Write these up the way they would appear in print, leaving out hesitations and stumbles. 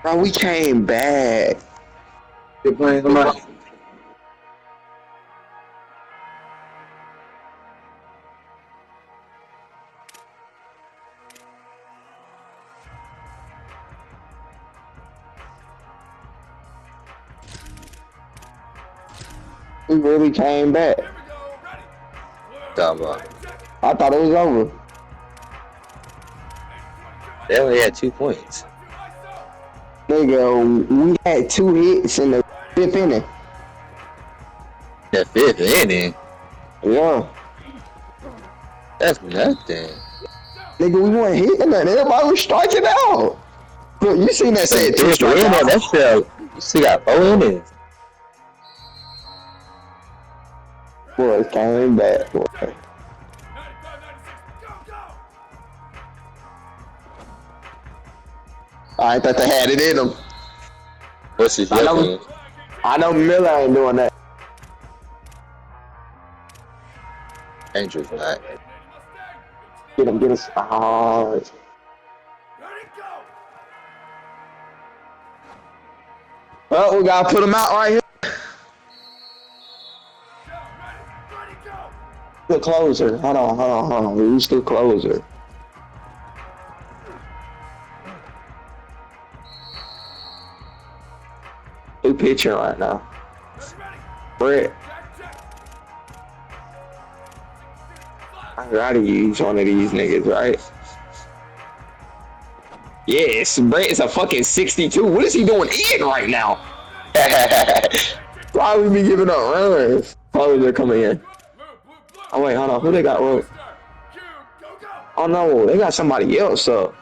Bro, we came back. You're playing somebody. We really came back. Talking about. I thought it was over. They only had 2 points. Nigga, we had 2 hits in the 5th inning. The 5th inning. Yeah. That's nothing. Nigga, we weren't hitting nothing. Everybody was striking out. Look, you seen that said 2 Fifth inning. strikeouts? That's still. You still got 4 innings. Boy, came back, boy. I thought they had it in them. What's his opinion? I know Miller ain't doing that. Andrew's not. Get him, get us. Oh. Oh, we gotta put him out right here. The closer. Hold on. Who's the closer? Who pitching right now? Brett. I gotta use one of these niggas, right? Yes, Brett is a fucking 62. What is he doing in right now? Why we be giving up runs? Oh, they're coming in. Oh, wait, hold on. Who they got? Well, oh, no. They got somebody else up.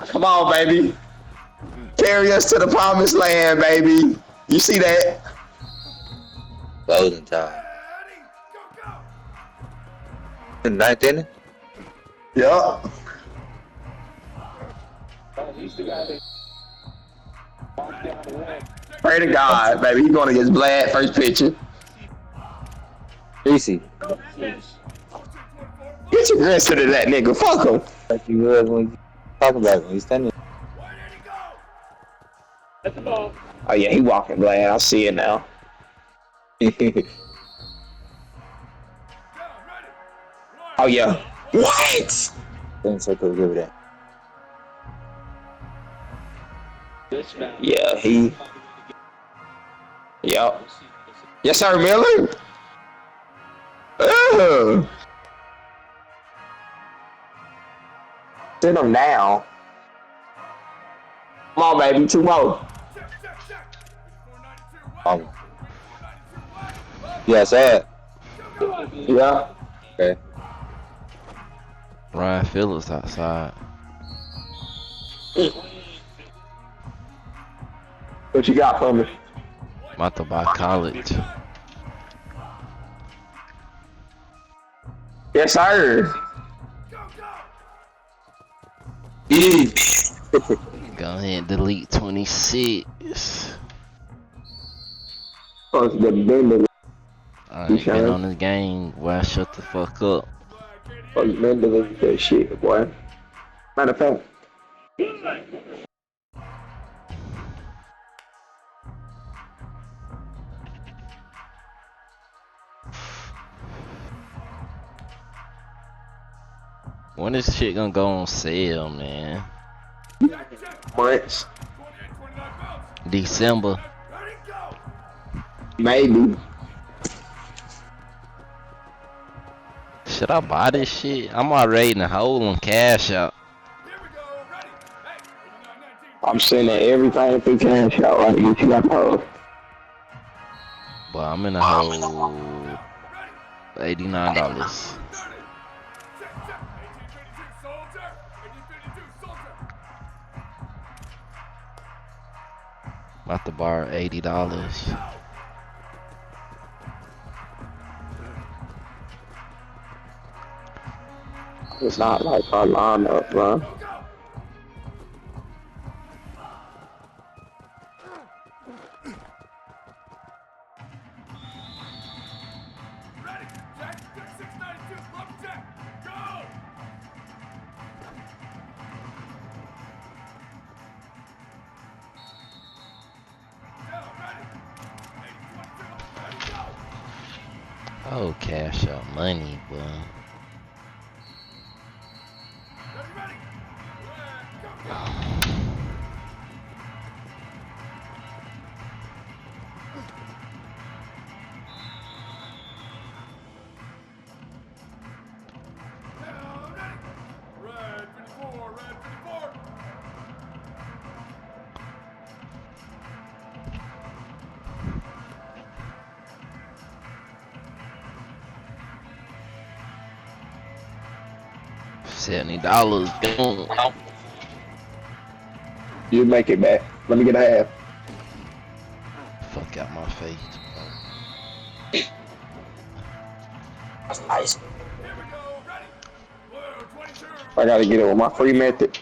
Come on, baby. Carry us to the promised land, baby. You see that? Closing time. The 9th inning? Yup. Pray to God, baby. He's going against Vlad first pitcher. Greasy. Get your aggressive to that nigga. Fuck him. Like you would when you talk about it when he's standing. Oh, yeah, he walking Vlad. I see it now. Oh, yeah. What? Then Circle give it that. Yeah, he. Yup. Yes, sir, Miller. Ugh. Sit him down. Come on, baby. 2 more. Yeah, I saw it. Yeah. Okay. Ryan Phillips outside. What you got for me? About to buy college. Yes, sir. Go ahead and delete 26. Fuck the bender. I ain't been on this game. Why shut the fuck up? Fuck bender that shit, boy. Matter of fact. When this shit gonna go on sale, man? Months. December. Maybe. Should I buy this shit? I'm already in a hole on Cash Out. I'm sending everything through Cash Out right now. You got the hole. But I'm in a hole. $89. About to borrow $80. It's not like our lineup, bro. Oh, cash out money, boy. Red 54, red 54. $70 gone. You make it back. Let me get a half. Fuck out my face, bro. That's nice. Here we go, ready. Blue 22. I gotta get it with my free method.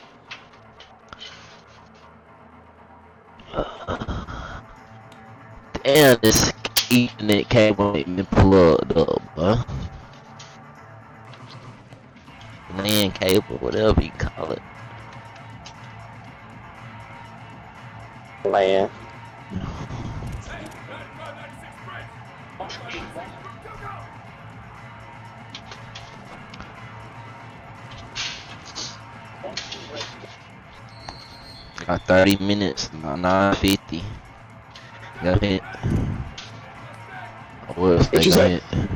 Damn, this Ethernet cable ain't been plugged up, bro. LAN cable, whatever you call it. Land. Hey, 95, 96 bridge. 95, 96, go, go. Got 30 minutes, 9:50. Go ahead. I will What stay. you Go say? ahead.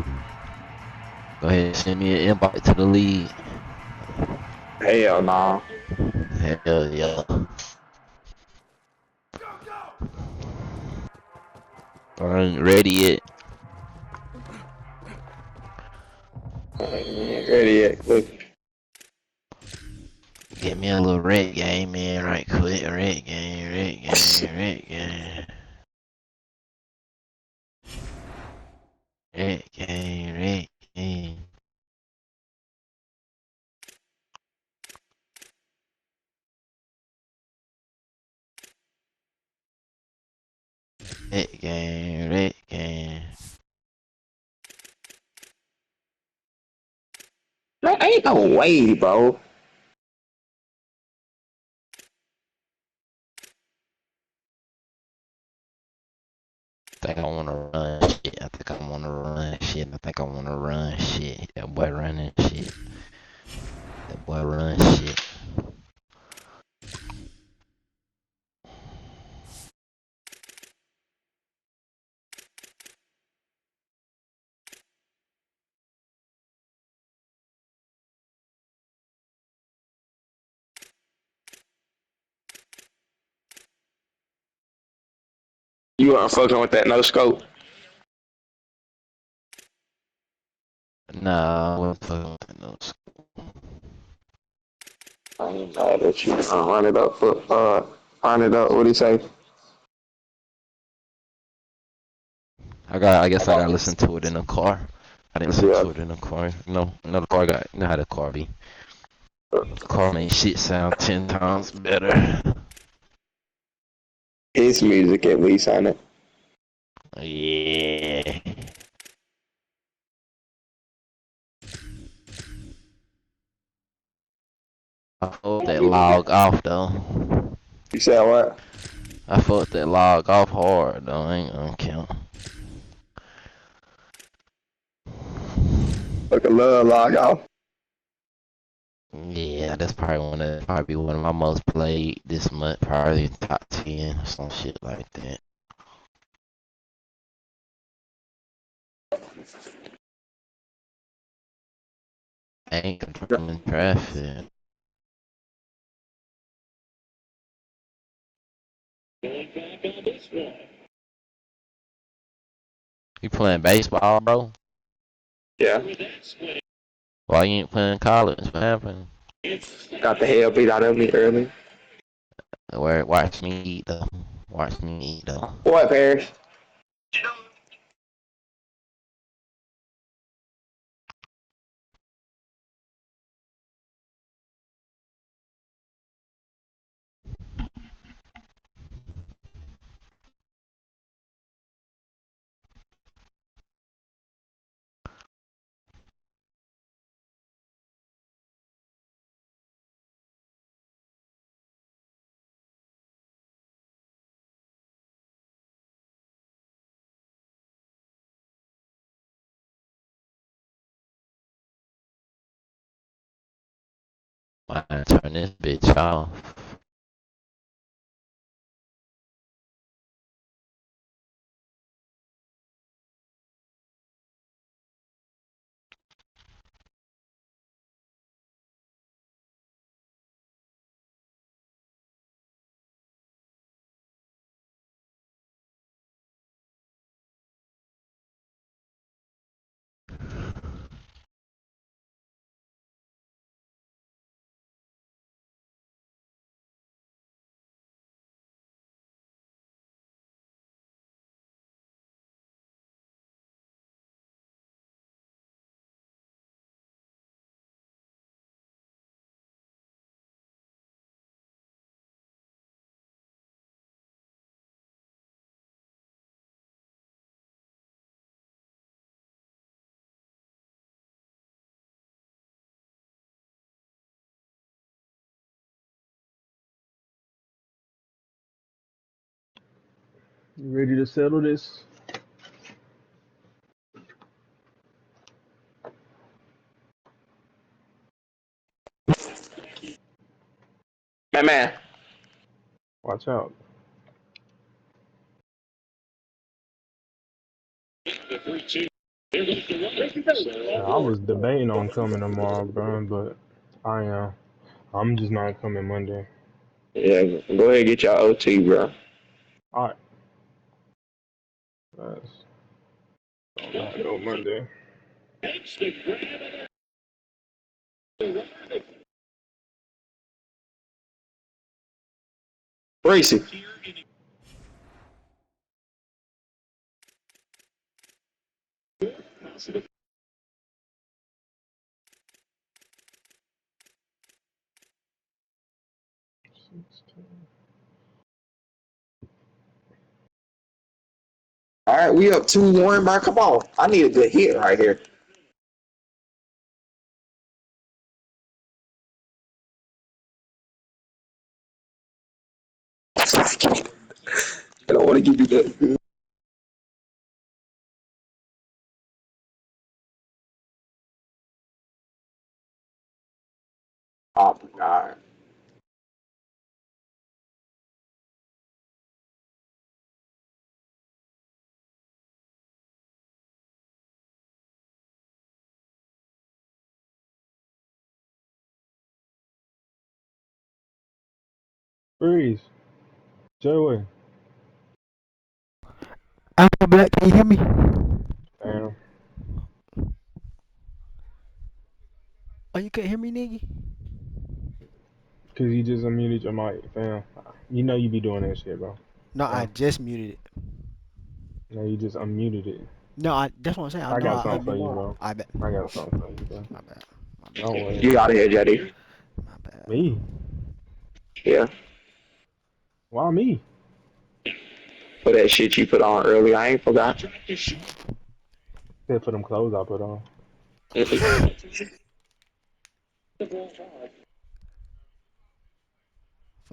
Go ahead. Send me an invite to the league. Hell nah. Hell yeah. Go, go. I ain't ready yet. I ain't ready yet. Look. Get me a little red game in right quick. Red game, red game, red game. Red game, red game. Red game, red game. Man, ain't no way, bro. Think I wanna run shit. I think I wanna run shit. I think I wanna run shit. That boy running shit. That boy run shit. You aren't fucking with that no scope. Nah, I wasn't fucking with no I ain't mad at you. Run it up for run it up. What do you say? I guess I gotta listen to it in the car. I didn't listen Yeah. to it in the car. No, the car got, you know how the car be. The car made shit sound 10 times better. His music at least on it. Yeah. I felt that log off though. You said what? I felt that log off hard though. I ain't gonna count. Like a love log off. Yeah, that's probably one of my most played this month. Probably top 10 or some shit like that. Ain't controlling traffic. You playing baseball, bro? Yeah. Why you ain't playing college? What happened? Got the hell beat out of me early. Where watch me eat though. Watch me eat though. What, Paris? Might turn this bitch off. You ready to settle this? Man. Watch out. I was debating on coming tomorrow, bro, but I am. I'm just not coming Monday. Yeah, go ahead and get your OT, bro. All right. Let's not go Monday. Bracy. All right, we up 2-1, bro. Come on. I need a good hit right here. I don't want to give you that. Oh, my God. Freeze. Joey. Alpha Black, can you hear me? Damn. Oh, you can't hear me, nigga? Because you just unmuted your mic, fam. You know you be doing that shit, bro. No, I Fam. just muted it. No, you just unmuted it. No, that's what I'm saying. I I know got I something for unmuted you, it. bro. I bet. I got something for you, bro. My bad. My bad. Don't worry. You out of here, Jetty. My bad. Me? Yeah. Why me? For that shit you put on earlier. I ain't forgot. Except for them clothes I put on. For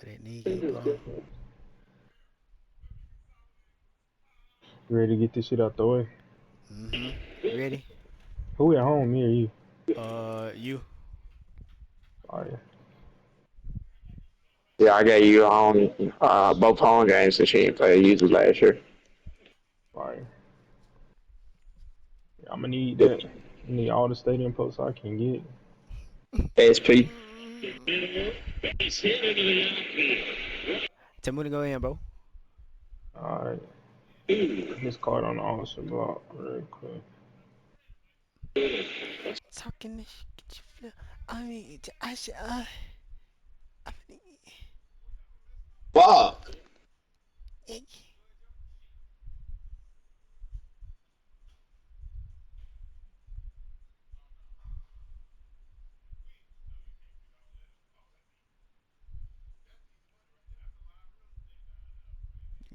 that nigga you put on. You ready to get this shit out the way? Mm-hmm. You ready? Who at home, me or you? You. Alright. Yeah, I got you on both home games that she ain't played usually last year. Alright. Yeah, I'm gonna need that. I need all the stadium posts I can get. SP. Tell me to go in, bro. Alright. This card on the auction block real quick. Talking this shit, get you feel. I mean, I should. I mean, Fuck. you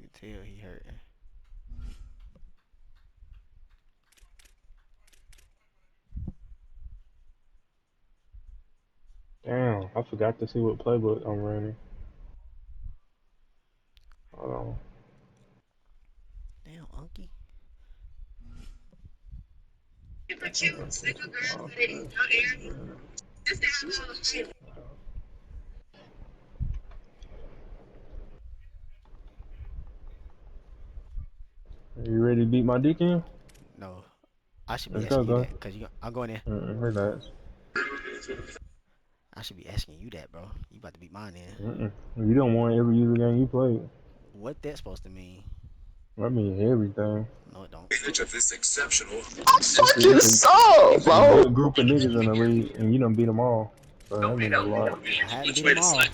can tell he hurt. Damn, I forgot to see what playbook I'm running. Hold on. Damn, Unky. Offensive offense. You ready to beat my dick in? No, I should be Let's go, asking you go. that because I'm going in. Relax. I should be asking you that, bro. You about to beat mine in. You don't want every user game you play. What that supposed to mean? I mean everything. No, it don't. I fucking suck, A bro. good group of niggas in the league, and you done beat them all. So that means a lot. I hadn't beat them all. Yeah.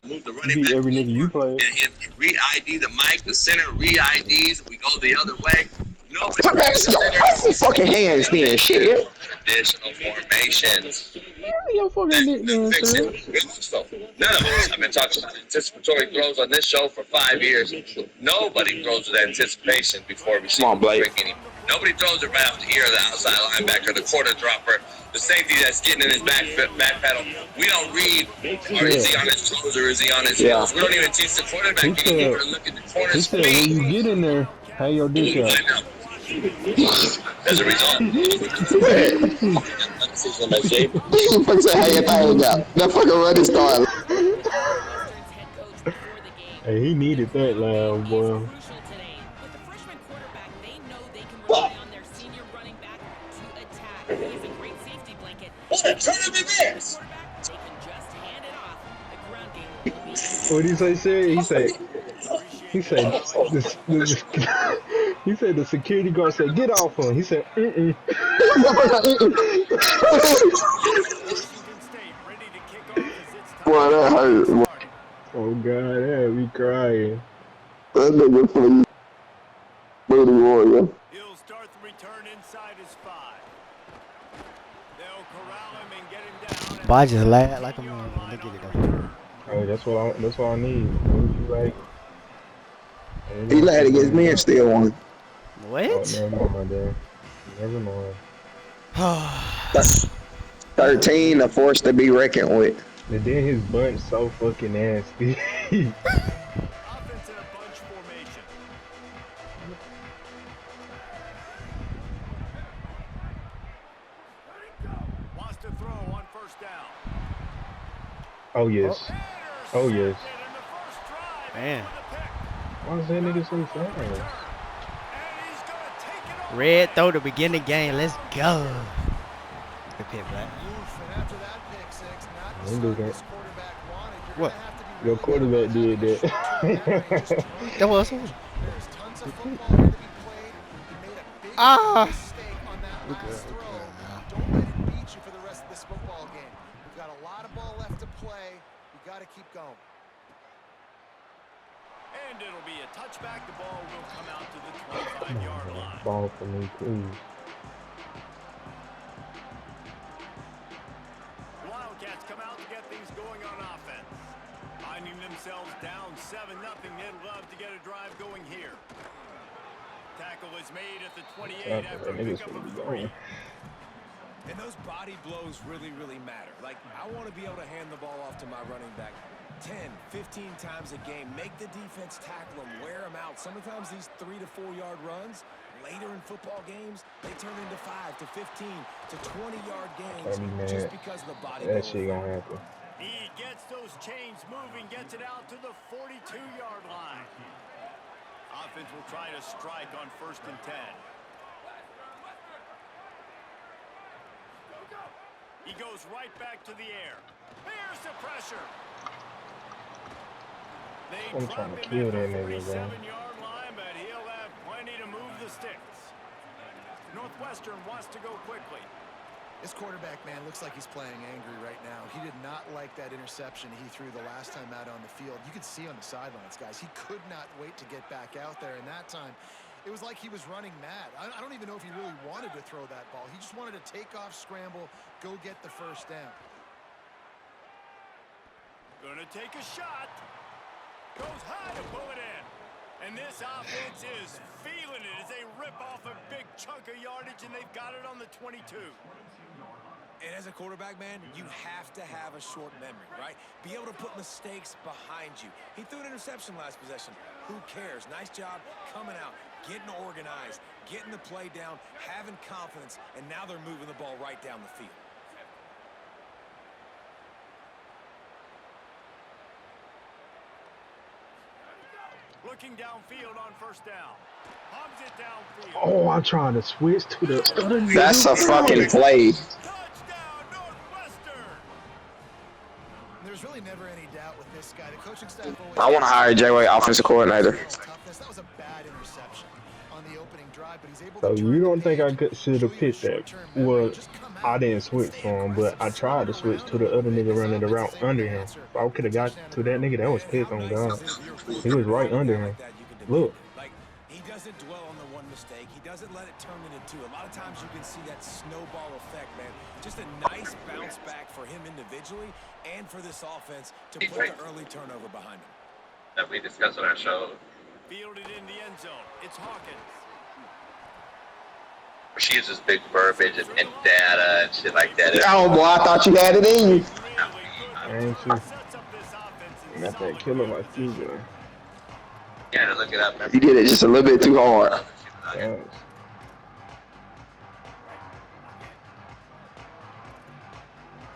You beat every nigga you played. Put back your fucking hands then, shit. Your fucking dick then, sir. Come on, Blake. Yeah. He said when you get in there, have your dick out. This fucking say how your thing got. That fucking running style. Hey, he needed that loud, boy. What did he say, Siri? He said, he said the security guard said, get off him. He said, Boy, that hurt. Boy. Oh, God, that had me crying. That nigga funny. Booty warrior. He'll start the return inside his 5. They'll corral him and get him down. But I just laughed like a man. Look at it though. Hey, that's what I need. Like, He lied against me and still won. What? Oh, never mind, man. Never mind. 13, a force to be reckoned with. And then his bunch so fucking nasty. Offense in a bunch formation. Wants to throw on first down. Oh, yes. Oh, yes. Man. Why is that nigga so fast? Red throw to begin the game. Let's go. Good pick, Black. What? Your quarterback did that. That was Ah! We're good. Don't let it beat you for the rest of this football game. We've got a lot of ball left to play. We've got to keep going. And it'll be a touchback. The ball will come out to the 25-yard line. Ball for me, please. The Wildcats come out to get things going on offense. Finding themselves down 7-0, they'd love to get a drive going here. Tackle is made at the 28 after a pickup of 3. And those body blows really, really matter. Like, I want to be able to hand the ball off to my running back 10, 15 times a game. Make the defense tackle them, wear them out. Sometimes these 3 to 4 yard runs, later in football games, they turn into 5 to 15 to 20-yard games just because of the body blow. That shit gonna happen. He gets those chains moving, gets it out to the 42-yard line. Offense will try to strike on 1st and 10. He goes right back to the air. Here's the pressure. They I'm drop trying to him kill at the that nigga, bro. 47-yard line, but he'll have plenty to move the sticks. Northwestern wants to go quickly. This quarterback, man, looks like he's playing angry right now. He did not like that interception he threw the last time out on the field. You could see on the sidelines, guys. He could not wait to get back out there, and that time it was like he was running mad. I don't even know if he really wanted to throw that ball. He just wanted to take off, scramble, go get the first down. Gonna take a shot. Goes high to pull it in. And this offense is feeling it as they rip off a big chunk of yardage, and they've got it on the 22. And as a quarterback, man, you have to have a short memory, right? Be able to put mistakes behind you. He threw an interception last possession. Who cares? Nice job coming out, getting organized, getting the play down, having confidence, and now they're moving the ball right down the field. Looking downfield on first down. Hums it downfield. Oh, I'm trying to switch to the other That's a nigga. fucking play. Touchdown, Northwestern. There's really never any doubt with this guy. The coaching staff always I want to hire Jay Way, offensive coordinator. toughness. That was a bad interception on the opening drive, but he's able So to you don't think I should have picked that? Well, I didn't switch for him, but I tried to switch to the other nigga running the route under him. If I could have got to that nigga, that was pick on God. He was right under him. Look. Like, he doesn't dwell on the one mistake. He doesn't let it turn into two. A lot of times you can see that snowball effect, man. Just a nice bounce back for him individually and for this offense to put the early turnover behind him. That we discussed on our show. Fielded in the end zone. It's Hawkins. She uses big verbiage and data and shit like that. Oh boy, I thought you had it in you. I ain't sure. Got that killer like you do. You gotta look it up. You did it just a little bit too hard. Yes.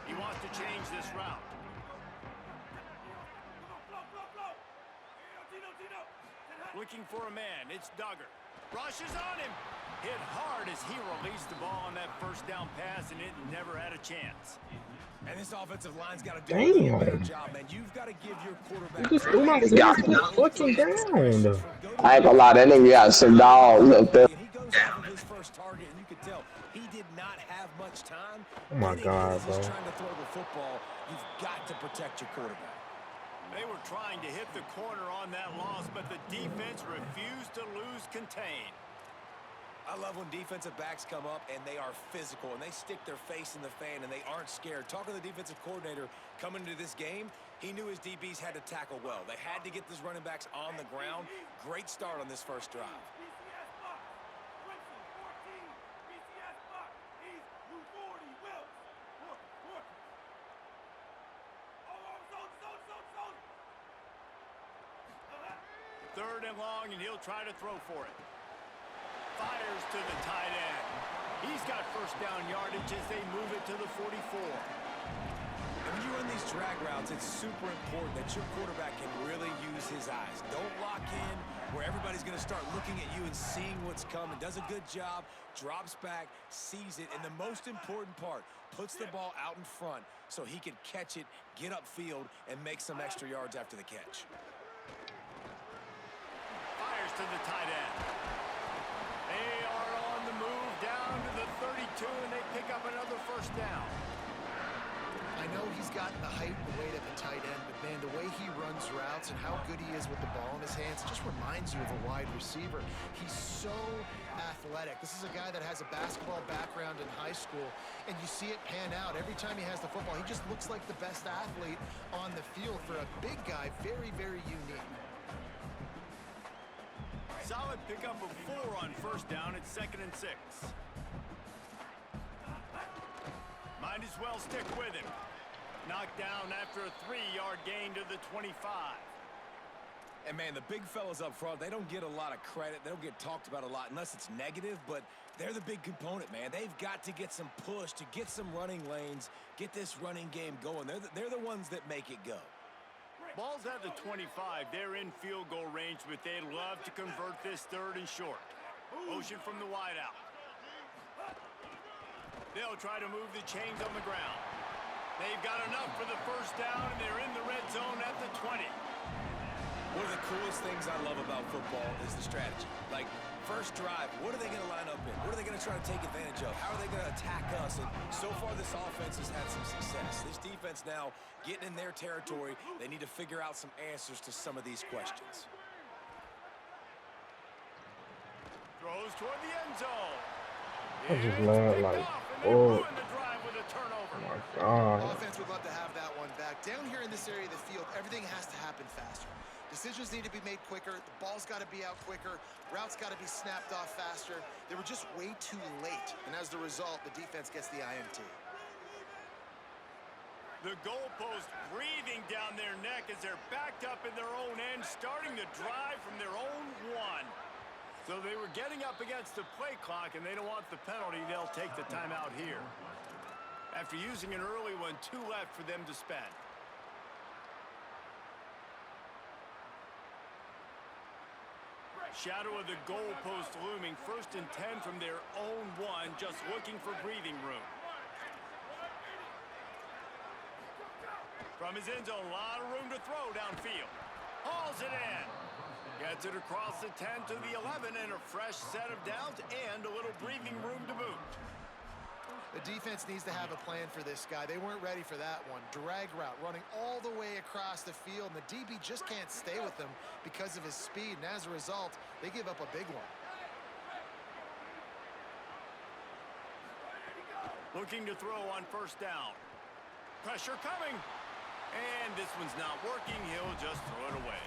He wants to change this route. Looking for a man. It's Duggar. Rushes on him. Hit hard as he released the ball on that first down pass, and it never had a chance. And this offensive line's got to do a little better Damn. job, man. You've got to give your quarterback. You just threw my Yeah. fucking down. I ain't gonna lie, that nigga got some dogs up there. And he goes off of his first target, and you could tell he did not have much time. Oh my God, He's bro. trying to throw the football. You've got to protect your quarterback. They were trying to hit the corner on that loss, but the defense refused to lose contain. I love when defensive backs come up and they are physical and they stick their face in the fan and they aren't scared. Talking to the defensive coordinator coming into this game, he knew his DBs had to tackle well. They had to get these running backs on the ground. Great start on this first drive. Third and long, and he'll try to throw for it. Fires to the tight end. He's got first down yardage as they move it to the 44. And when you run these drag routes, it's super important that your quarterback can really use his eyes. Don't lock in where everybody's going to start looking at you and seeing what's coming. Does a good job, drops back, sees it, and the most important part, puts the ball out in front so he can catch it, get upfield, and make some extra yards after the catch. Fires to the tight end. They are on the move down to the 32, and they pick up another first down. I know he's got the height and the weight of a tight end, but man, the way he runs routes and how good he is with the ball in his hands, it just reminds you of a wide receiver. He's so athletic. This is a guy that has a basketball background in high school, and you see it pan out. Every time he has the football, he just looks like the best athlete on the field. For a big guy, very, very unique. Solid pickup of 4 on first down. It's 2nd and 6. Might as well stick with him. Knocked down after a 3-yard gain to the 25. And, man, the big fellas up front, they don't get a lot of credit. They don't get talked about a lot unless it's negative, but they're the big component, man. They've got to get some push, to get some running lanes, get this running game going. They're the ones that make it go. Ball's at the 25. They're in field goal range, but they'd love to convert this 3rd and short. Motion from the wideout. They'll try to move the chains on the ground. They've got enough for the first down, and they're in the red zone at the 20. One of the coolest things I love about football is the strategy. Like, first drive, what are they going to line up in? What are they going to try to take advantage of? How are they going to attack us? And so far, this offense has had some success. This defense now getting in their territory. They need to figure out some answers to some of these questions. Throws toward the end zone. I just laughed like, oh my God. Offense would love to have that one back. Down here in this area of the field, everything has to happen faster. Decisions need to be made quicker. The ball's got to be out quicker. Routes got to be snapped off faster. They were just way too late. And as the result, the defense gets the INT. The goalpost breathing down their neck as they're backed up in their own end, starting to drive from their own 1. So they were getting up against the play clock, and they don't want the penalty. They'll take the timeout here. After using an early one, 2 left for them to spend. Shadow of the goalpost looming. 1st and 10 from their own 1, just looking for breathing room. From his end zone, a lot of room to throw downfield. Hauls it in. Gets it across the 10 to the 11, and a fresh set of downs and a little breathing room to boot. The defense needs to have a plan for this guy. They weren't ready for that one. Drag route running all the way across the field, and the DB just can't stay with him because of his speed, and as a result, they give up a big one. Looking to throw on 1st down. Pressure coming. And this one's not working. He'll just throw it away.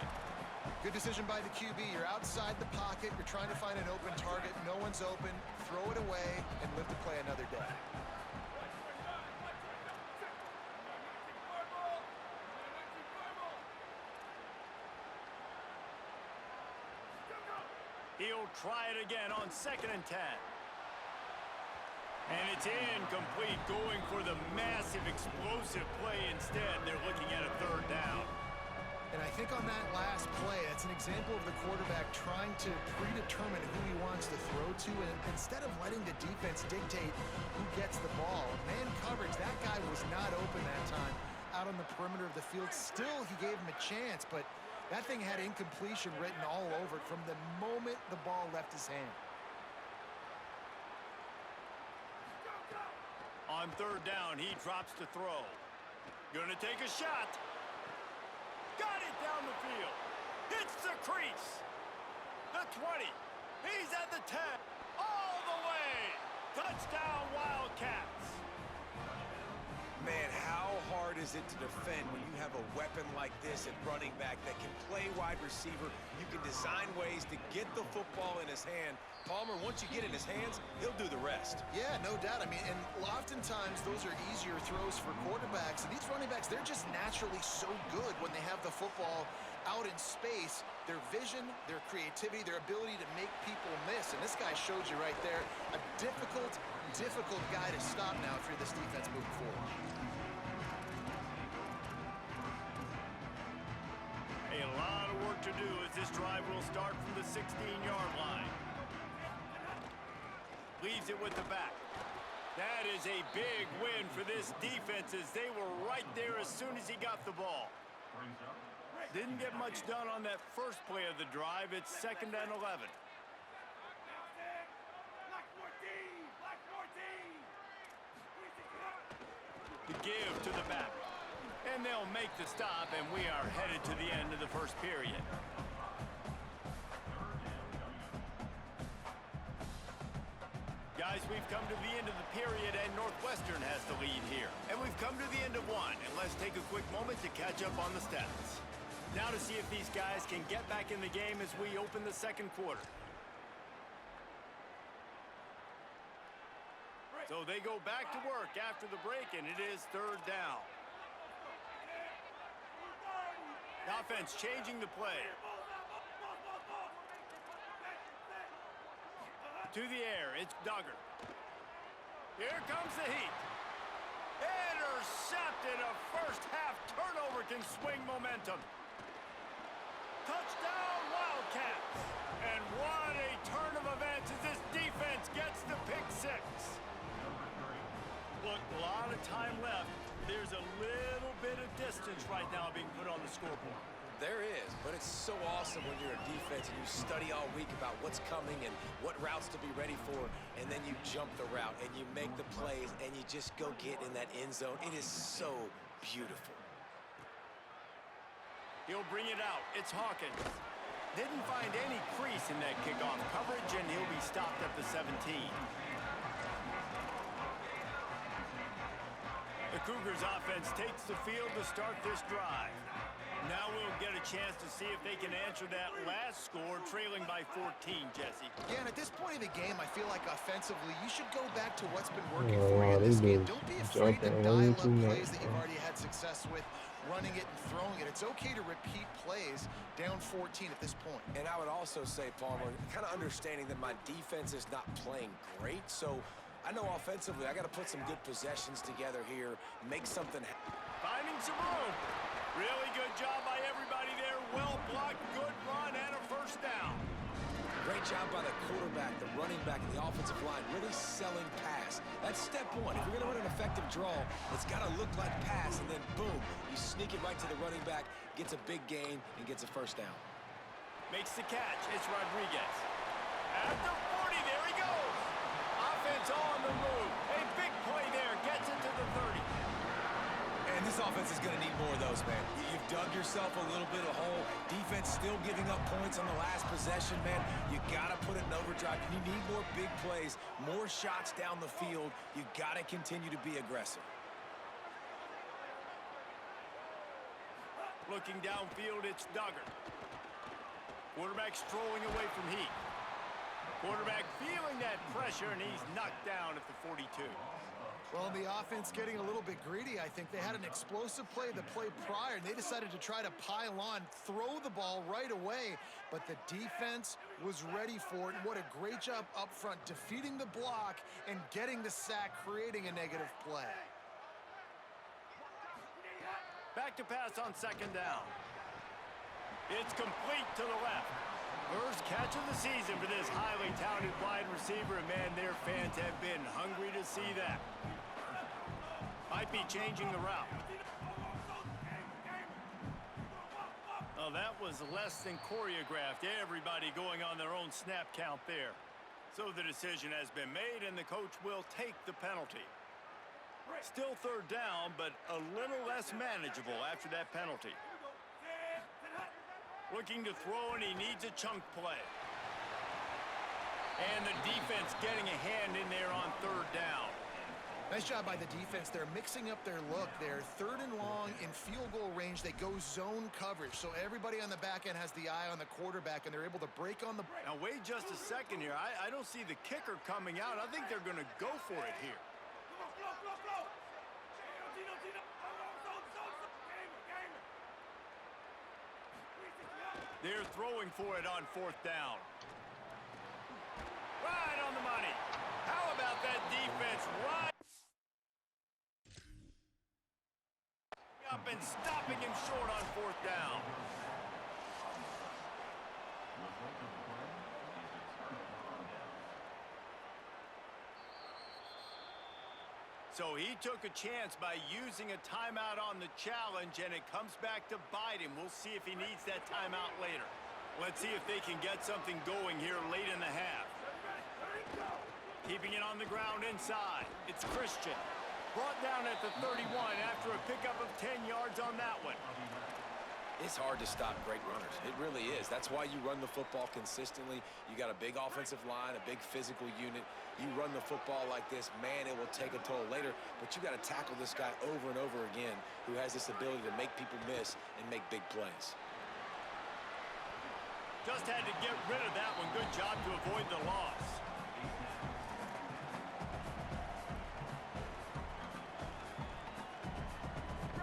Good decision by the QB. You're outside the pocket. You're trying to find an open target. No one's open. Throw it away and live to play another day. He'll try it again on 2nd and 10. And it's incomplete, going for the massive explosive play instead. They're looking at a 3rd down. And I think on that last play, that's an example of the quarterback trying to predetermine who he wants to throw to, and instead of letting the defense dictate who gets the ball. Man coverage, that guy was not open that time out on the perimeter of the field. Still, he gave him a chance, but that thing had incompletion written all over it from the moment the ball left his hand. On 3rd down, he drops to throw. Gonna take a shot. Got it down the field. Hits the crease. The 20. He's at the 10. All the way. Touchdown, Wildcats. Man, how hard is it to defend when you have a weapon like this at running back that can play wide receiver? You can design ways to get the football in his hand. Palmer, once you get in his hands, he'll do the rest. Yeah, no doubt. I mean, and oftentimes those are easier throws for quarterbacks. And these running backs, they're just naturally so good when they have the football out in space. Their vision, their creativity, their ability to make people miss. And this guy showed you right there, a difficult guy to stop now if you're this defense moving forward. A lot of work to do as this drive will start from the 16-yard line. Leaves it with the back. That is a big win for this defense as they were right there as soon as he got the ball. Didn't get much done on that first play of the drive. It's 2nd and 11. The give to the back. And they'll make the stop, and we are headed to the end of the 1st period. Guys, we've come to the end of the period, and Northwestern has the lead here. And we've come to the end of 1, and let's take a quick moment to catch up on the stats. Now to see if these guys can get back in the game as we open the 2nd quarter. So they go back to work after the break, and it is 3rd down. The offense changing the play. To the air, it's Duggar. Here comes the heat. Intercepted. A first-half turnover can swing momentum. Touchdown, Wildcats. And what a turn of events as this defense gets the pick 6. Look, a lot of time left. There's a little bit of distance right now being put on the scoreboard. There is, but it's so awesome when you're a defense and you study all week about what's coming and what routes to be ready for, and then you jump the route and you make the plays and you just go get in that end zone. It is so beautiful. He'll bring it out. It's Hawkins. Didn't find any crease in that kickoff coverage, and he'll be stopped at the 17. The Cougars offense takes the field to start this drive. Now we'll get a chance to see if they can answer that last score, trailing by 14, Jesse. Yeah, and at this point in the game, I feel like offensively, you should go back to what's been working for you in this game. Don't be afraid to dial up plays that you've already had success with, running it and throwing it. It's okay to repeat plays down 14 at this point. And I would also say, Palmer, kind of understanding that my defense is not playing great, so I know offensively I got to put some good possessions together here, make something happen. Finding some room. Really good job by everybody there. Well blocked, good run, and a first down. Great job by the quarterback, the running back, and the offensive line really selling pass. That's step one. If you're going to run an effective draw, it's got to look like pass, and then boom, you sneak it right to the running back, gets a big gain, and gets a first down. Makes the catch. It's Rodriguez. At the 40, there he goes. Offense on the move. A big play there. Gets it to the 30. And this offense is going to need more of those, man. You've dug yourself a little bit of a hole. Defense still giving up points on the last possession, man. You got to put it in overdrive. You need more big plays, more shots down the field. You got to continue to be aggressive. Looking downfield, it's Duggar. Quarterback strolling away from Heat. Quarterback feeling that pressure, and he's knocked down at the 42. Well, the offense getting a little bit greedy, I think. They had an explosive play the play prior, and they decided to try to pile on, throw the ball right away, but the defense was ready for it. What a great job up front, defeating the block and getting the sack, creating a negative play. Back to pass on second down. It's complete to the left. First catch of the season for this highly talented wide receiver, and man, their fans have been hungry to see that. Might be changing the route. Oh, that was less than choreographed. Everybody going on their own snap count there. So the decision has been made, and the coach will take the penalty. Still third down, but a little less manageable after that penalty. Looking to throw, and he needs a chunk play. And the defense getting a hand in there on third down. Nice job by the defense. They're mixing up their look. They're third and long in field goal range. They go zone coverage. So everybody on the back end has the eye on the quarterback, and they're able to break on the... Now, wait just a second here. I don't see the kicker coming out. I think they're going to go for it here. They're throwing for it on fourth down. Right on the money. How about that defense? Right up and stopping him short on fourth down. So he took a chance by using a timeout on the challenge, and it comes back to bite him. We'll see if he needs that timeout later. Let's see if they can get something going here late in the half. Keeping it on the ground inside. It's Christian. Brought down at the 31 after a pickup of 10 yards on that one. It's hard to stop great runners. It really is. That's why you run the football consistently. You got a big offensive line, a big physical unit. You run the football like this, man, it will take a toll later. But you got to tackle this guy over and over again who has this ability to make people miss and make big plays. Just had to get rid of that one. Good job to avoid the loss.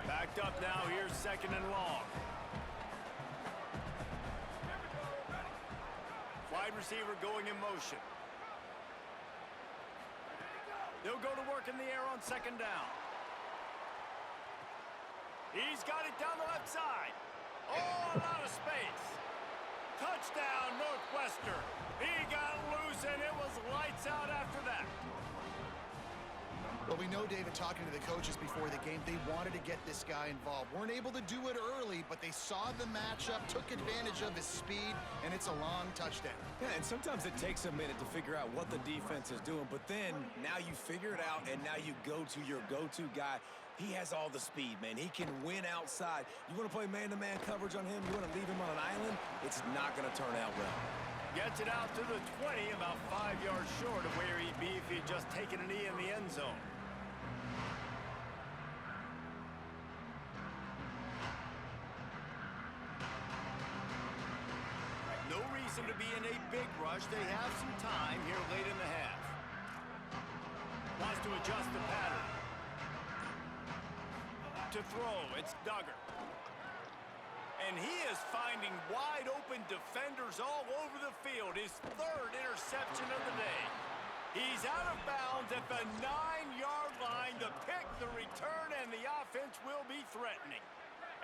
Backed up now. Here's second and long. Wide receiver going in motion. They'll go to work in the air on second down. He's got it down the left side. Oh, a lot of space. Touchdown, Northwestern. He got loose, and it was lights out after that. Well, we know, David, talking to the coaches before the game, they wanted to get this guy involved. Weren't able to do it early, but they saw the matchup, took advantage of his speed, and it's a long touchdown. Yeah, and sometimes it takes a minute to figure out what the defense is doing, but then now you figure it out, and now you go to your go-to guy. He has all the speed, man. He can win outside. You want to play man-to-man coverage on him? You want to leave him on an island? It's not going to turn out well. Gets it out to the 20, about 5 yards short of where he'd be if he'd just taken a knee in the end zone. No reason to be in a big rush. They have some time here late in the half. Wants to adjust the pattern. To throw, it's Duggar. And he is finding wide-open defenders all over the field. His third interception of the day. He's out of bounds at the 9-yard line. The pick, the return, and the offense will be threatening.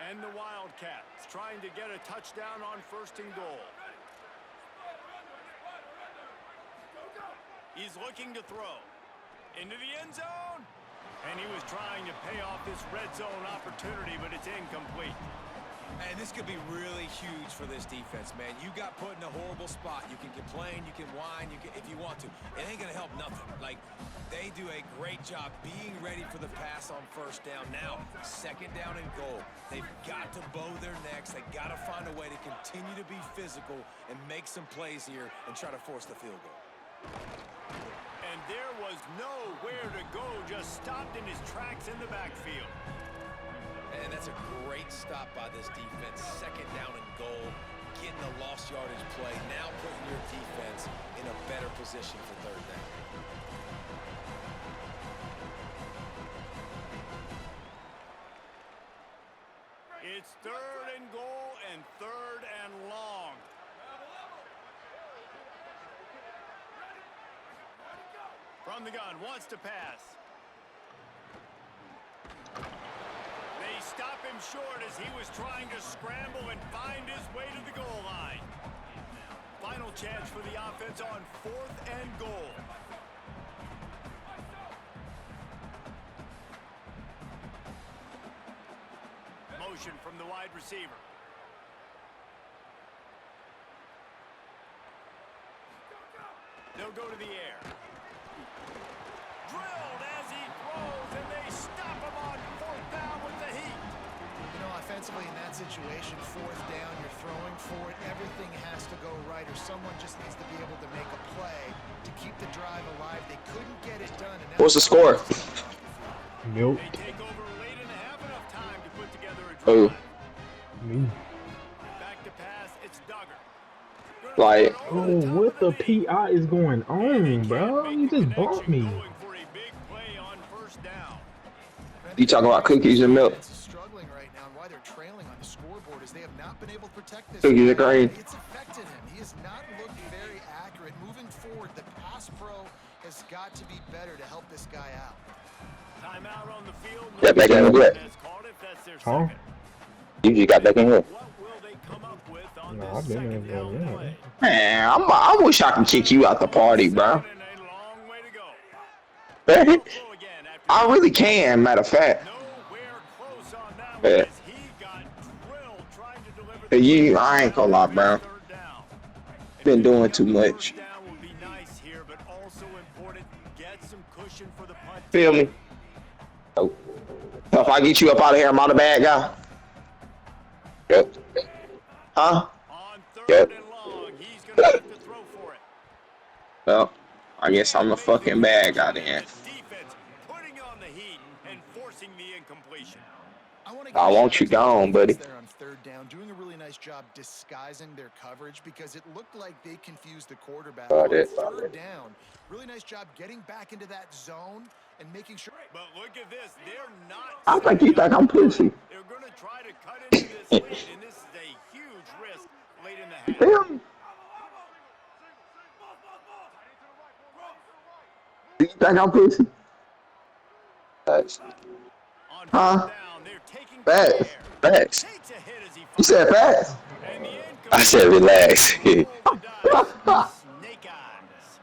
And the Wildcats trying to get a touchdown on first and goal. He's looking to throw. Into the end zone. And he was trying to pay off this red zone opportunity, but it's incomplete. And this could be really huge for this defense, man. You got put in a horrible spot. You can complain, you can whine, if you want to. It ain't going to help nothing. Like, they do a great job being ready for the pass on first down. Now, second down and goal. They've got to bow their necks. They got to find a way to continue to be physical and make some plays here and try to force the field goal. And there was nowhere to go, just stopped in his tracks in the backfield. And that's a great stop by this defense. Second down and goal, getting a lost yardage play. Now putting your defense in a better position for third down. It's third and goal and third and long. From the gun, wants to pass. They stop him short as he was trying to scramble and find his way to the goal line. Final chance for the offense on fourth and goal. Motion from the wide receiver. They'll go to the air. Drilled as he throws, and they stop him on fourth down with the heat. You know, offensively in that situation, fourth down, you're throwing for it. Everything has to go right, or someone just needs to be able to make a play to keep the drive alive. They couldn't get it done. And What's the score? Nope. They take over late and have enough time to put together a Oh. drive. Me. Back to pass, it's Duggar. Like, Oh, what the PI is going on, bro? You just bumped me. Going for a big play on first down. you talking about cookies and milk? Defense is struggling right now, and why they're trailing on the scoreboard is they have not been able to protect this. Cookies and cream. It's affected him. He has not looked very accurate. Moving forward, the pass pro has got to be better to help this guy out. Timeout on the field. Yeah, back in the black. Has called it. That's their Huh? second. You just got back in here. What will they come up with on No, this I've been in second there, down yeah. play? Man, I wish I could kick you out the party, bro. And a long way to go. Throw again after I really can, matter of fact. nowhere close on that Yeah. one as he got drilled trying to deliver I ain't gonna lie, bro. third down. Been doing too much. First down will be nice here, but also important. Get some cushion for the punt. Feel me? Oh. So if I get you up out of here, am I the bad guy? Yep. Huh? On third Yep. and long, he's gonna have to throw for it. Well, I guess I'm the fucking bad guy then. Defense putting on the heat and forcing the incompletion. I want you gone, buddy. There on third down, doing a really nice job disguising their coverage because it looked like they confused the quarterback. Got On it. third down, really nice job getting back into that zone and making sure. But look at this, they're not. I think you think I'm pussy. They're gonna try to cut into this lead, and this is a huge risk late in the half. Feel me? Do you think I'm pussy? Facts. On Huh? fourth down, they're taking Facts. the air. Facts. Takes a hit as he You said facts? and the I said relax. incomplete roll the dice. Snake eyes.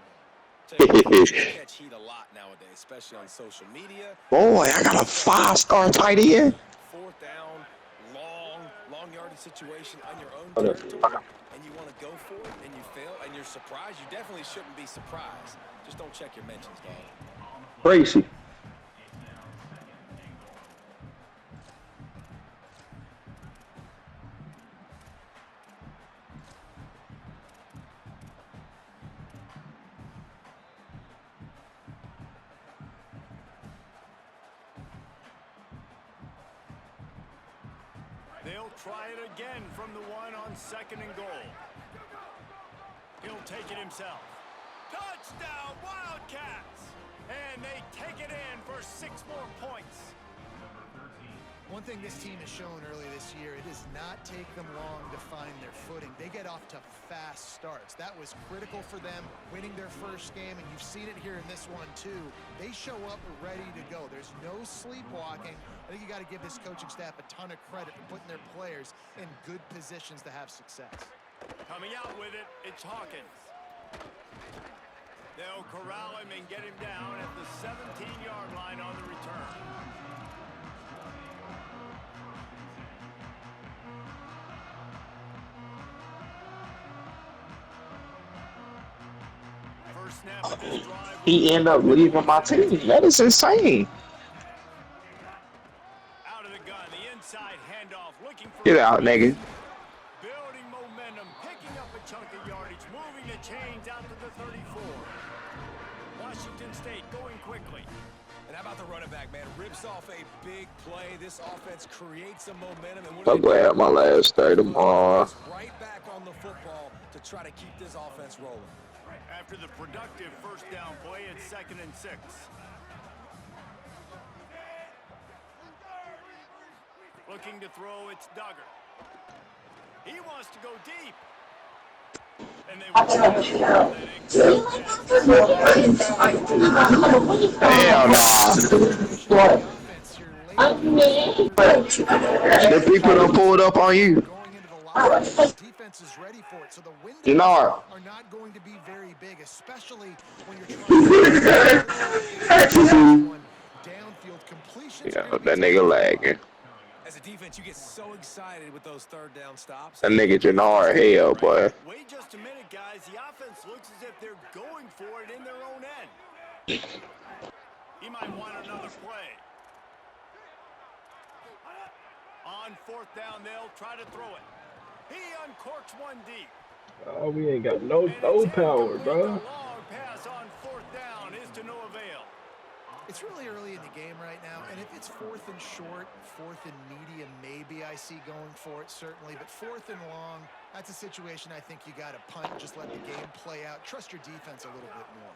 Catch heat a lot nowadays, especially on social media. Boy, I got a 5-star tight end. Fourth down, long yardage situation on your own territory, and you want to go for it, and you fail, and you're surprised. You definitely shouldn't be surprised. Just don't check your mentions, dog. Crazy. They'll try it again from the one on second and goal. He'll take it himself. Touchdown, Wildcats! And they take it in for 6 more points. One thing this team has shown early this year, it does not take them long to find their footing. They get off to fast starts. That was critical for them, winning their first game, and you've seen it here in this one too. They show up ready to go. There's no sleepwalking. I think you got to give this coaching staff a ton of credit for putting their players in good positions to have success. Coming out with it, it's Hawkins. They'll corral him and get him down at the 17-yard line on the return. First snap of this drive. He ended up leaving my team. That is insane. Out of the gun, the inside handoff, looking for Get out, nigga. building momentum, picking up a chunk of yardage, moving the chains out to the 34. Washington State going quickly. And how about the running back, man? Rips off a big play. This offense creates some momentum. And I'm gonna have my last day tomorrow. right back on the football to try to keep this offense rolling. After the productive first down play, it's 2nd and 6. Looking to throw, it's Duggar. He wants to go deep. And they Hell no. The people done pulled up on you. Defense is ready for it, so the windows You know are not going to be very big, especially when you're trying to downfield completions. Yeah, that nigga lagging. As a defense, you get so excited with those third down stops. That nigga Jannard hell, boy. Wait just a minute, guys. The offense looks as if they're going for it in their own end. He might want another play. On 4th down, they'll try to throw it. He uncorks one deep. Oh, we ain't got no throw power, bro. The long pass on 4th down is to no avail. It's really early in the game right now, and if it's 4th and short, 4th and medium, maybe I see going for it, certainly. But 4th and long, that's a situation I think you got to punt, just let the game play out. Trust your defense a little bit more.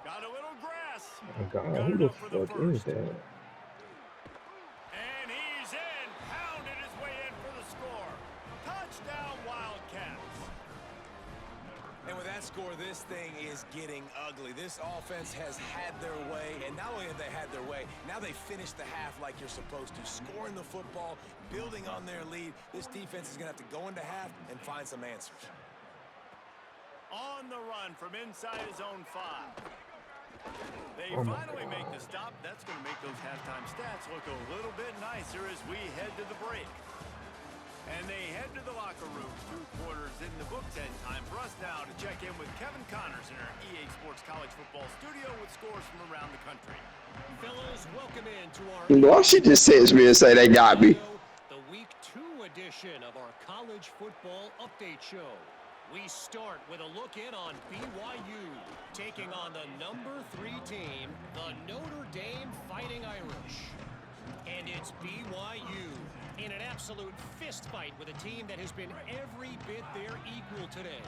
Got a little grass. Oh, God, who the fuck is that? And he's in, pounded his way in for the score. Touchdown, Wildcats. And with that score, this thing is getting ugly. This offense has had their way, and not only have they had their way, now they finished the half like you're supposed to, scoring the football, building on their lead. This defense is going to have to go into half and find some answers. On the run from inside his own 5. They finally make the stop. That's going to make those halftime stats look a little bit nicer as we head to the break. And they head to the locker room. 2 quarters in the books, and time for us now to check in with Kevin Connors in our EA Sports College Football Studio with scores from around the country. Fellows, welcome in to our Why she just text me and say they got me? the Week 2 edition of our College Football Update Show. We start with a look in on BYU, taking on the number 3 team, the Notre Dame Fighting Irish. And it's BYU in an absolute fist fight with a team that has been every bit their equal today.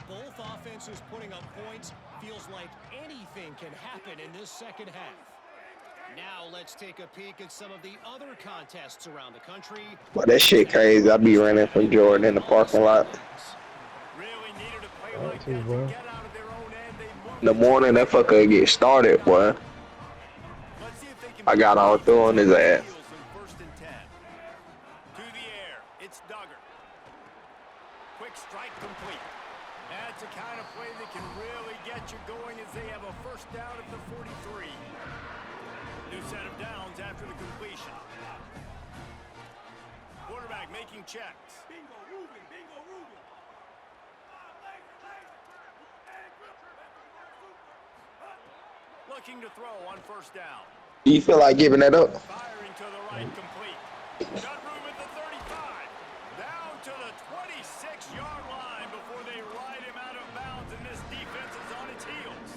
Both offenses putting up points. Feels like anything can happen in this second half. Now let's take a peek at some of the other contests around the country. Well, that shit crazy. I be running from Jordan in the parking lot. Really needed a play like that to get out of their own end. They moved In the morning, that fucker get started, boy. Let's see if they can I got all through on his ass. Heels in 1st and 10. To the air, it's Duggar. Quick strike complete. That's the kind of play that can really get you going as they have a 1st down at the 43. New set of downs after the completion. Quarterback making checks. Looking to throw on 1st down. Do you feel like giving that up? Firing to the right, complete. Got room at the 35. Down to the 26-yard line before they ride him out of bounds, and this defense is on its heels.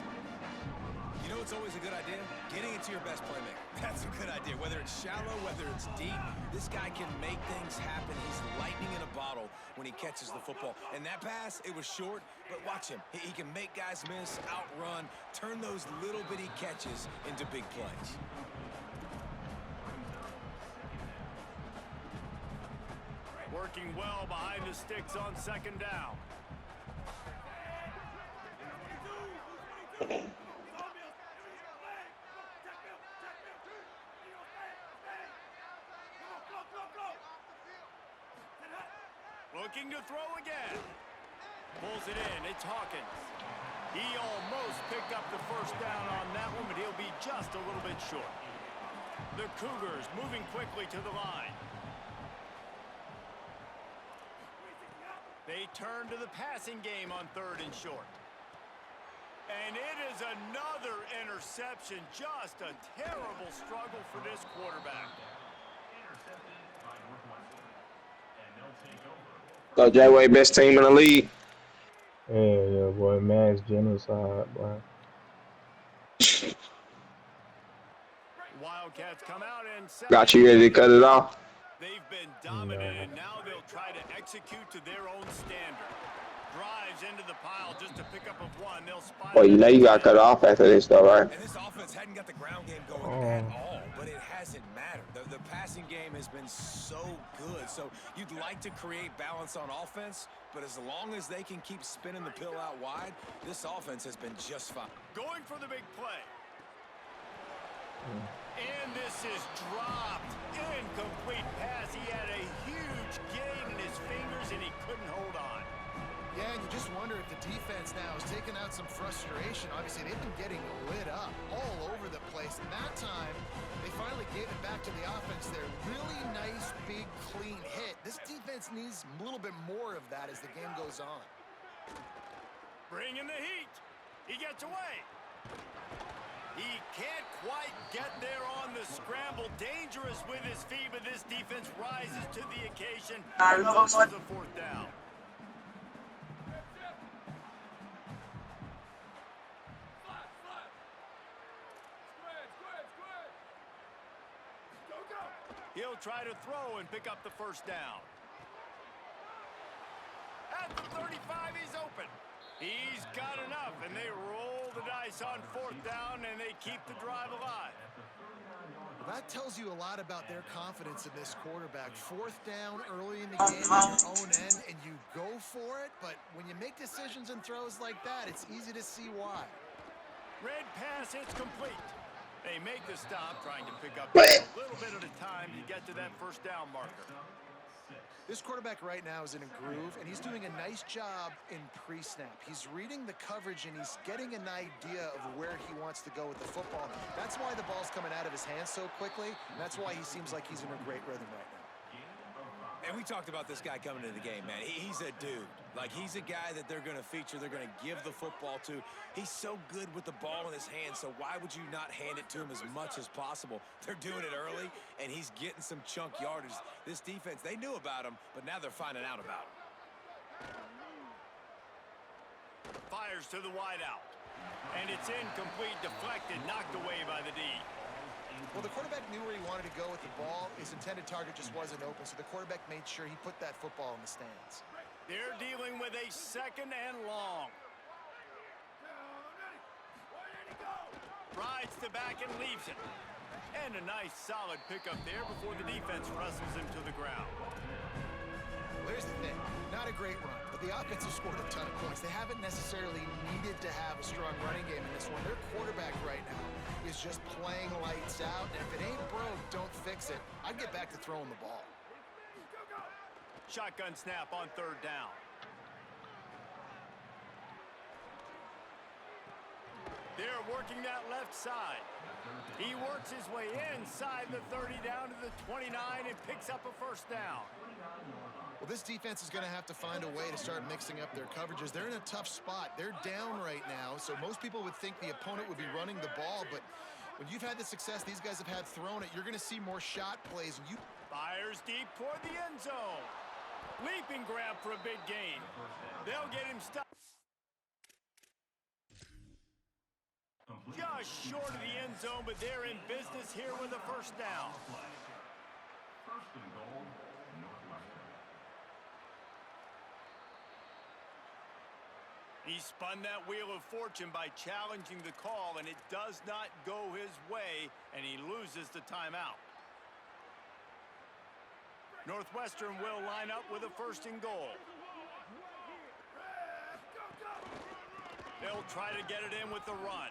You know it's always a good idea? Getting it to your best playmaker. That's a good idea. Whether it's shallow, whether it's deep, this guy can make things happen. He's lightning in a bottle when he catches the football. And that pass, it was short, but watch him. He can make guys miss, outrun, turn those little bitty catches into big plays. Working well behind the sticks on 2nd down. Looking to throw again. Pulls it in. It's Hawkins. He almost picked up the first down on that one, but he'll be just a little bit short. The Cougars moving quickly to the line. They turn to the passing game on 3rd and short. And it is another interception. Just a terrible struggle for this quarterback. So J-Way, best team in the league. Yeah, boy, mass genocide, boy. Wildcats come out and Got you ready to cut it off? They've been dominant, and now they'll try to execute to their own standard. Drives into the pile just to pick up a one. They'll spot. Well, you know you got cut off after this, though, right? And this offense hadn't got the ground game going at all, but it hasn't mattered. The passing game has been so good. So you'd like to create balance on offense, but as long as they can keep spinning the pill out wide, this offense has been just fine. Going for the big play. And this is dropped. Incomplete pass. He had a huge gain in his fingers, and he couldn't hold on. Yeah, and you just wonder if the defense now is taking out some frustration. Obviously, they've been getting lit up all over the place. And that time, they finally gave it back to the offense there. Really nice, big, clean hit. This defense needs a little bit more of that as the game goes on. Bringing the heat. He gets away. He can't quite get there on the scramble. Dangerous with his feet, but this defense rises to the occasion. And forces a 4th down. He'll try to throw and pick up the 1st down. At the 35, he's open. He's got enough, and they roll the dice on 4th down, and they keep the drive alive. Well, that tells you a lot about their confidence in this quarterback. 4th down early in the game on your own end, and you go for it, but when you make decisions and throws like that, it's easy to see why. Red pass, it's complete. They make the stop, trying to pick up a little bit at a time to get to that 1st down marker. This quarterback right now is in a groove, and he's doing a nice job in pre-snap. He's reading the coverage, and he's getting an idea of where he wants to go with the football. That's why the ball's coming out of his hands so quickly, and that's why he seems like he's in a great rhythm right now. And we talked about this guy coming into the game, man. He's a dude. Like, he's a guy that they're going to feature, they're going to give the football to. He's so good with the ball in his hands, so why would you not hand it to him as much as possible? They're doing it early, and he's getting some chunk yardage. This defense, they knew about him, but now they're finding out about him. Fires to the wideout. And it's incomplete, deflected, knocked away by the D. Well, the quarterback knew where he wanted to go with the ball. His intended target just wasn't open, so the quarterback made sure he put that football in the stands. They're dealing with a 2nd and long. Rides to back and leaves it. And a nice solid pickup there before the defense wrestles him to the ground. Well, here's the thing. Not a great run, but the offense has scored a ton of points. They haven't necessarily needed to have a strong running game in this one. Their quarterback right now is just playing lights out, and if it ain't broke, don't fix it. I'd get back to throwing the ball. Shotgun snap on 3rd down. They're working that left side. He works his way inside the 30 down to the 29 and picks up a 1st down. Well, this defense is going to have to find a way to start mixing up their coverages. They're in a tough spot. They're down right now, so most people would think the opponent would be running the ball, but when you've had the success these guys have had throwing it, you're going to see more shot plays. And you fires deep toward the end zone. Leaping grab for a big gain. They'll get him stopped. Just short of the end zone, but they're in business here with a 1st down. He spun that wheel of fortune by challenging the call, and it does not go his way, and he loses the timeout. Northwestern will line up with a 1st and goal. They'll try to get it in with the run.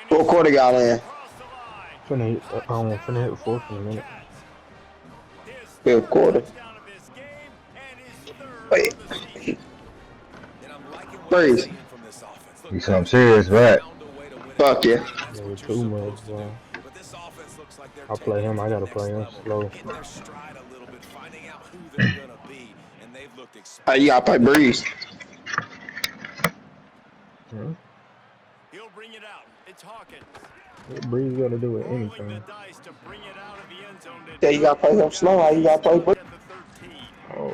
What quarter got in? Finna hit the 4th in a minute. 5th quarter. Wait. And I'm liking Breeze. You see, I'm serious, right? Fuck yeah. Yeah, too much, bro. I play him. I gotta play him slow. You gotta play Breeze. Hmm? He'll bring it out. It's Hawkins. What Breeze gotta do with Rolling anything? the dice to bring it out of the end zone. Yeah, you gotta play him slow. How you gotta play Breeze? Oh,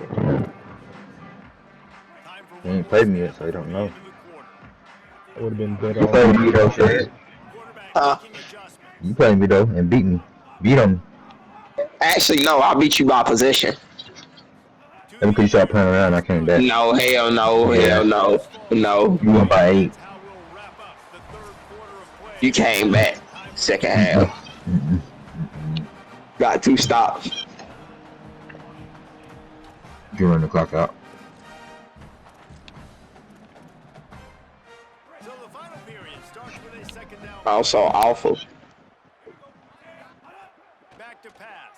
He ain't played me yet, so he don't know. it would have been better. You played me though, shit. Huh? You played me though and beat me. Beat him. Actually, no. I beat you by possession. Every because you started playing around, I came back. No, hell no, hell no, no. You won by 8. You came back second half. Got 2 stops. You run the clock out. Also awful. Back to pass.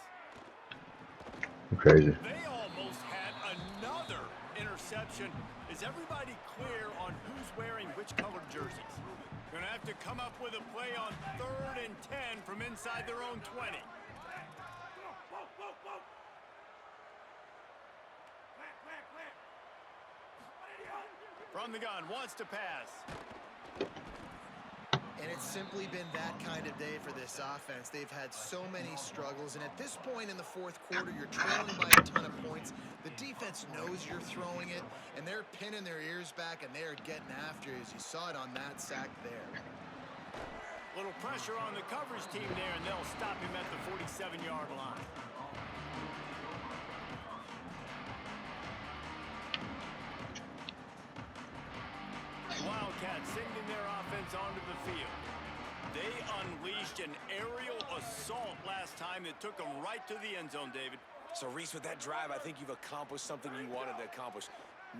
Crazy. They almost had another interception. Is everybody clear on who's wearing which colored jerseys? Gonna have to come up with a play on 3rd and 10 from inside their own 20. From the gun, wants to pass. And it's simply been that kind of day for this offense. They've had so many struggles, and at this point in the fourth quarter, you're trailing by a ton of points. The defense knows you're throwing it, and they're pinning their ears back, and they're getting after you, as you saw it on that sack there. Little pressure on the coverage team there, and they'll stop him at the 47-yard line. Wildcats sending their offense onto the field. They unleashed an aerial assault last time that took them right to the end zone, David. So, Reese, with that drive, I think you've accomplished something you wanted to accomplish.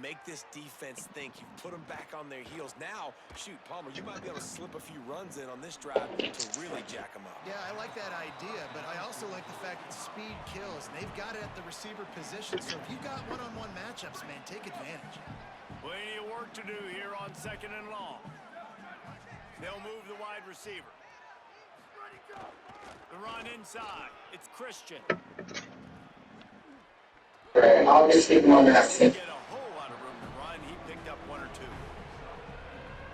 Make this defense think. You've put them back on their heels. Now, shoot, Palmer, you might be able to slip a few runs in on this drive to really jack them up. Yeah, I like that idea, but I also like the fact that speed kills. And they've got it at the receiver position, so if you've got one-on-one matchups, man, take advantage. Plenty of work to do here on 2nd and long. They'll move the wide receiver. The run inside. It's Christian. I'll just take one Get a whole lot of room to run. He picked up 1 or 2.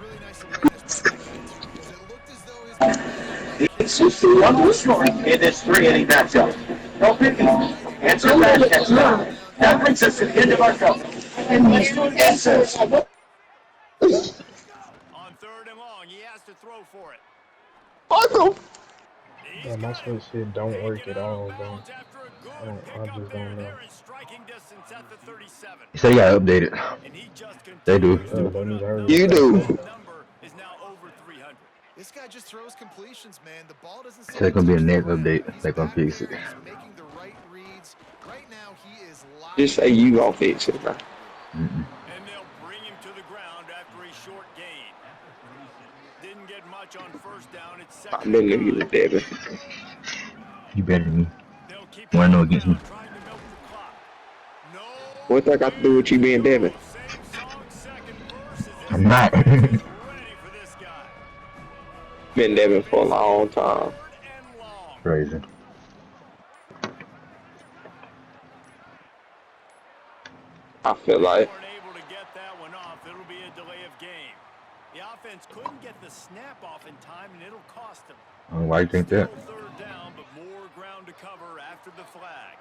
Really nice awareness by that guy, too, because it looked as though his... It is 3-inning matchup. No picking. Answer that. That's right. That brings us to the end of our show. Answers. On 3rd and long, he has to throw for it. Awesome. yeah, my switch shit don't work at all, bro. I just don't know. You said you gotta update it. They do. They need to hurry. You do. This guy just throws completions, man. The ball doesn't So it's gonna be a next update. They're gonna fix it. making the right reads. Right now, he is locked. Just say you gonna fix it, bro. And they'll bring him to the ground after a short gain. Didn't get much on 1st down. It's 2nd. I'm in you, David. You better than me. Wanna know against me? What's that got to do with you being David? I'm not. Been David for a long time. Crazy. I feel like. Able to get that one off. It'll be a delay of game. The offense couldn't get the snap off in time, and it'll cost them. Why do you think that? 3rd down, but more ground to cover after the flag.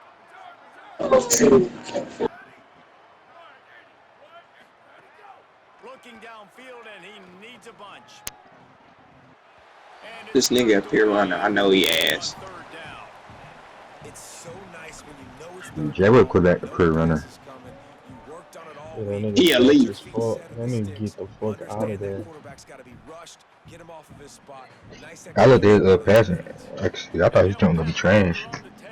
Looking downfield, and he needs a bunch. And This nigga up here running, I know he ass. 3rd down. It's so nice when you know it's Jay would quit back the career runner. You worked on it all. Yeah, that nigga He elite. as fuck. That nigga get the fuck out of there. Quarterback's got to be rushed. Get him off of his spot. Nice I looked at his passing. Actually, I thought his jump gonna be trash.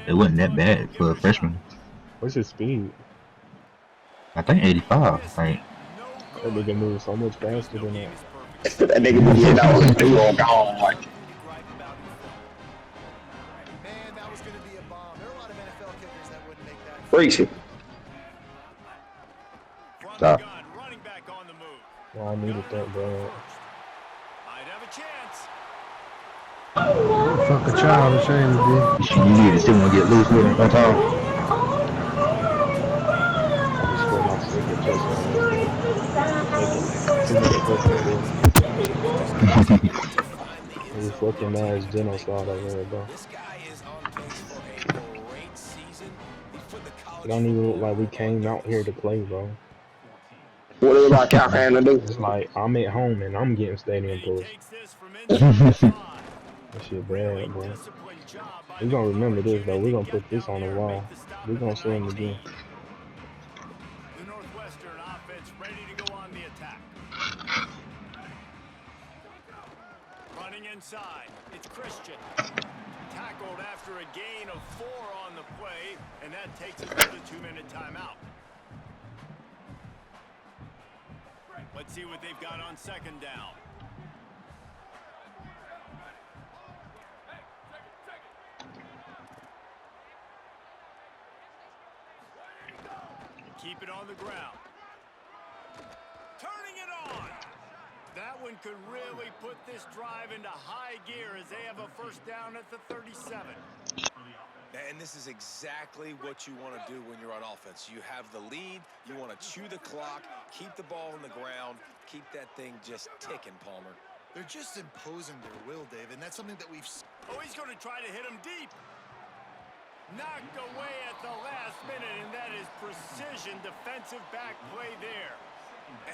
It wasn't that bad for a freshman. What's his speed? I think 85. Like, That nigga moves so much faster than that. That nigga be getting out the door gone. Like, Man, that was going to be a bomb. There are a lot of NFL kickers that wouldn't make that. Freeze it. stop. Running back on the move. Why I needed that, bro. Might have a chance. Fuck a child, a shame to Shit, you need to still want to get loose with him. That's all. I just scored my second touchdown yesterday. Making 2-minute touchdown, bro. This fucking mass genocide over here, bro. This guy is on pace for a great season. He's put the It college don't even look football like we world on came out here to display. play, bro. What is about Callahan to do? It's like I'm at home and I'm getting stadium He push. takes this from inside the 5. That shit Really bad, bro. disciplined job by We the gonna remember college this though. unit We to gonna get put this down on the there and wall. make the stop We at gonna the see him 19. again. The Northwestern offense ready to go on the attack. Running inside, it's Christian. Tackled after a gain of 4 on the play, and that takes us to the 2-minute timeout. Let's see what they've got on second down. Keep it on the ground. Turning it on. That one could really put this drive into high gear as they have a first down at the 37. And this is exactly what you want to do when you're on offense. You have the lead, you want to chew the clock, keep the ball on the ground, keep that thing just ticking, Palmer. They're just imposing their will, David, and that's something that we've... Oh, he's going to try to hit him deep. Knocked away at the last minute, and that is precision defensive back play there.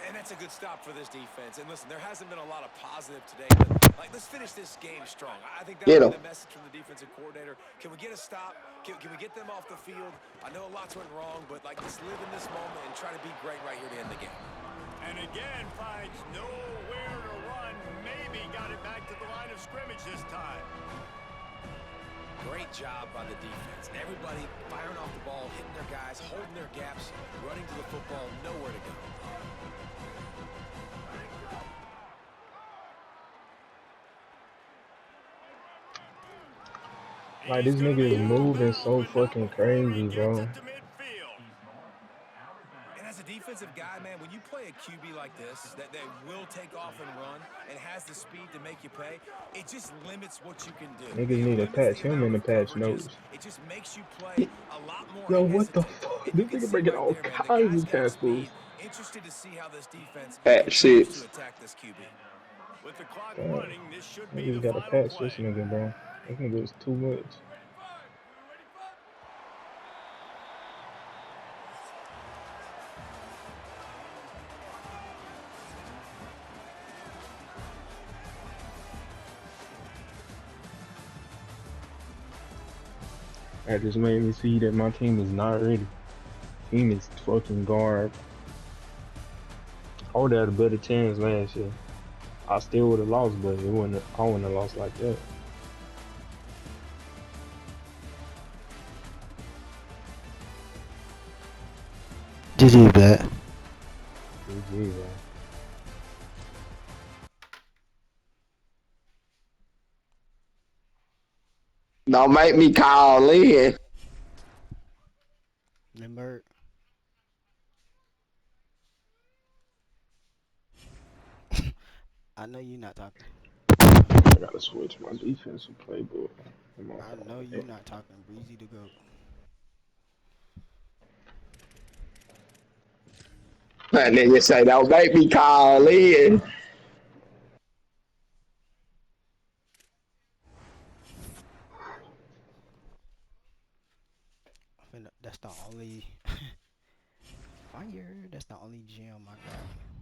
And that's a good stop for this defense. And listen, there hasn't been a lot of positive today, but let's finish this game strong. I think that's the message from the defensive coordinator. Can we get a stop? Can we get them off the field? I know lots went wrong, but let's live in this moment and try to be great right here to end the game. And again, finds nowhere to run. Maybe got it back to the line of scrimmage this time. Great job by the defense. Everybody firing off the ball, hitting their guys, holding their gaps, running to the football, nowhere to go. Like, this nigga is moving so fucking crazy, bro. And as a defensive guy, man, when you play a QB like this, that will take off and run and has the speed to make you pay, it just limits what you can do. Niggas need to patch him in the patch notes. It just makes you play a lot more. Yo, what the fuck? This nigga breaking all kinds of tackles. Interested to see how this defense Patch continues 6. to attack this QB. With the clock running, this should be Niggas the gotta final patch play. this nigga, bro. This nigga is too much. That just made me see that my team is not ready. Team is fucking guard. I would have had a better chance last year. I still would have lost, but I wouldn't have lost like that. GG, bet. GG, man. Don't make me call in. Remember? I know you're not talking. I gotta switch my defensive playbook. I know you're not talking. Breezy to go. That nigga say, don't make me call in. That's the only fire. That's the only gem I got.